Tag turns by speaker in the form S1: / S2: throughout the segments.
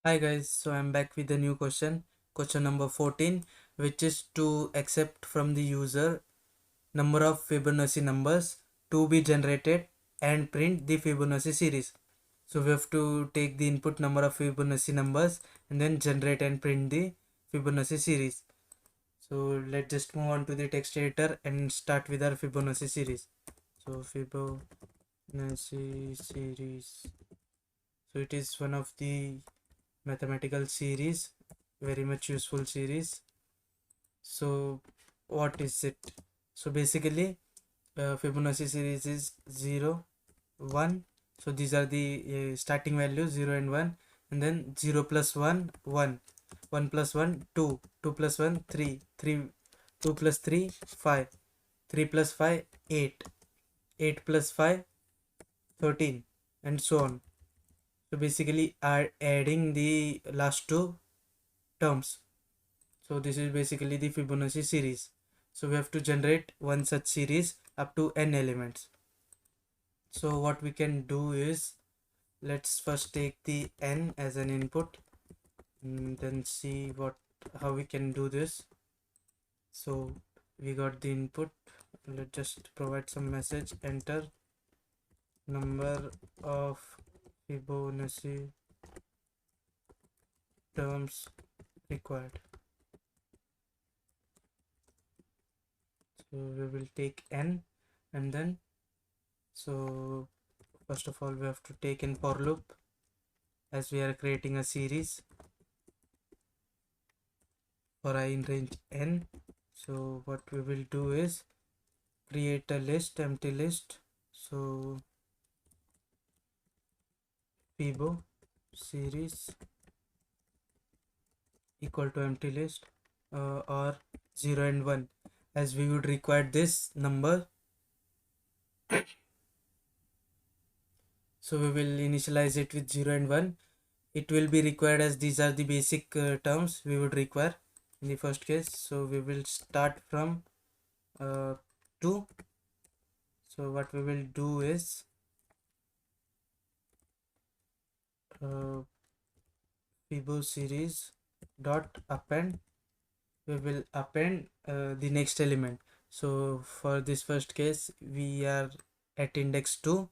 S1: Hi guys, so I'm back with a new question number 14, which is to accept from the user number of Fibonacci numbers to be generated and print the Fibonacci series. So we have to take the input number of Fibonacci numbers and then generate and print the Fibonacci series. So let's just move on to the text editor and start with our Fibonacci series. So Fibonacci series. So it is one of the mathematical series, very much useful series. So what is it? So basically Fibonacci series is 0 1. So these are the starting values 0 and 1, and then 0 plus 1 1, 1 plus 1 2, 2 plus 1 3, 3 2 plus 3 5, 3 plus 5 8, 8 plus 5 13, and so on. So basically adding the last two terms. So this is basically the Fibonacci series. So we have to generate one such series up to n elements. So what we can do is, let's first take the n as an input and then see how we can do this. So we got the input. Let's just provide some message. Enter number of Fibonacci terms required. So we will take n, and then so first of all we have to take in for loop, as we are creating a series for I in range n. So what we will do is create a list, empty list. So Fibo series equal to empty list, or 0 and 1, as we would require this number. So we will initialize it with 0 and 1. It will be required as these are the basic terms we would require in the first case. So we will start from 2. So what we will do is Fibo series dot append. We will append the next element. So for this first case we are at index 2.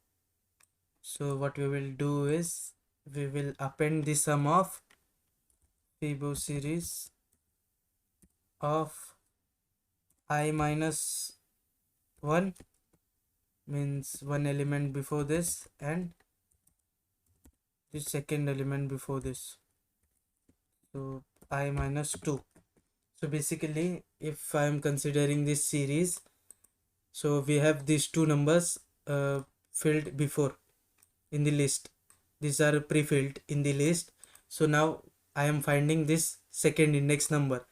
S1: So what we will do is we will append the sum of Fibo series of I minus 1, means one element before this, and the second element before this. So I minus 2. So basically if I am considering this series, so we have these two numbers filled before in the list. These are pre-filled in the list. So now I am finding this second index number.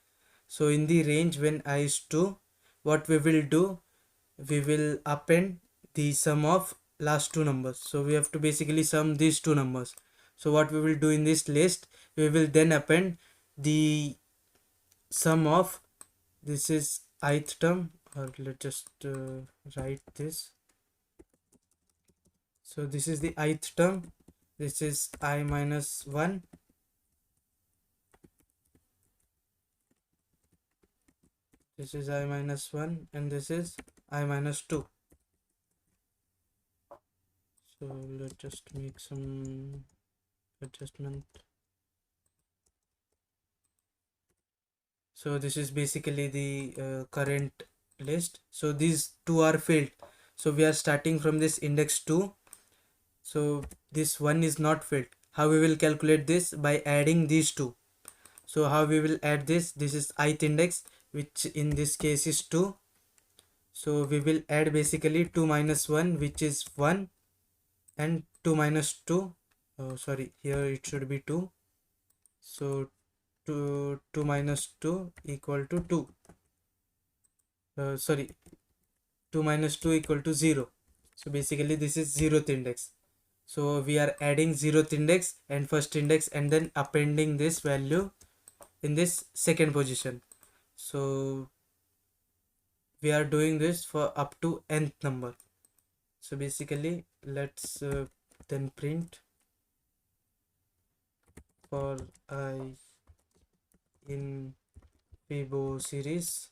S1: So in the range when I is 2, what we will do, we will append the sum of last two numbers. So we have to basically sum these two numbers. So what we will do in this list, we will then append the sum of, this is ith term, or let's just write this. So this is the ith term, this is I minus 1, this is I minus 1, and this is I minus 2. So let's just make some adjustment. So this is basically the current list. So these two are filled. So we are starting from this index 2. So this one is not filled. How we will calculate this? By adding these two. So how we will add this? This is ith index, which in this case is 2. So we will add basically 2 minus 1, which is 1, and 2 minus 2. Oh, sorry, here it should be 2. So 2 minus 2 equal to 2. Sorry, 2 minus 2 equal to 0. So basically this is 0th index. So we are adding 0th index and first index, and then appending this value in this second position. So we are doing this for up to nth number. So basically let's then print for I in Fibo series,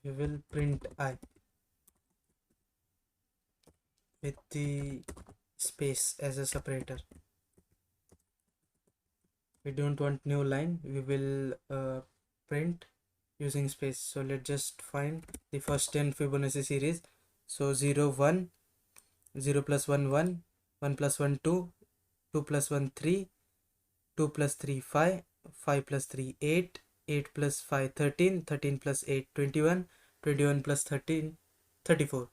S1: we will print I with the space as a separator. We don't want new line, we will print using space. So let's just find the first 10 Fibonacci series. So 0 1, 0 plus 1 1, 1 plus 1 2, 2 plus 1 3, 2 plus 3 5, 5 plus 3 8, 8 plus 5 13, 13 plus 8 21, 21 plus 13 34.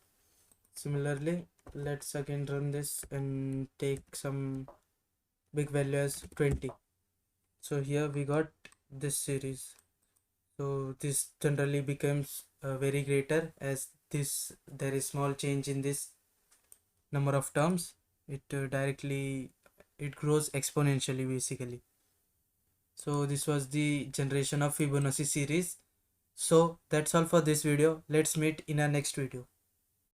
S1: Similarly, let's again run this and take some big value as 20. So here we got this series. So this generally becomes very greater as this there is small change in this number of terms. It it grows exponentially basically. So this was the generation of Fibonacci series. So that's all for this video. Let's meet in our next video.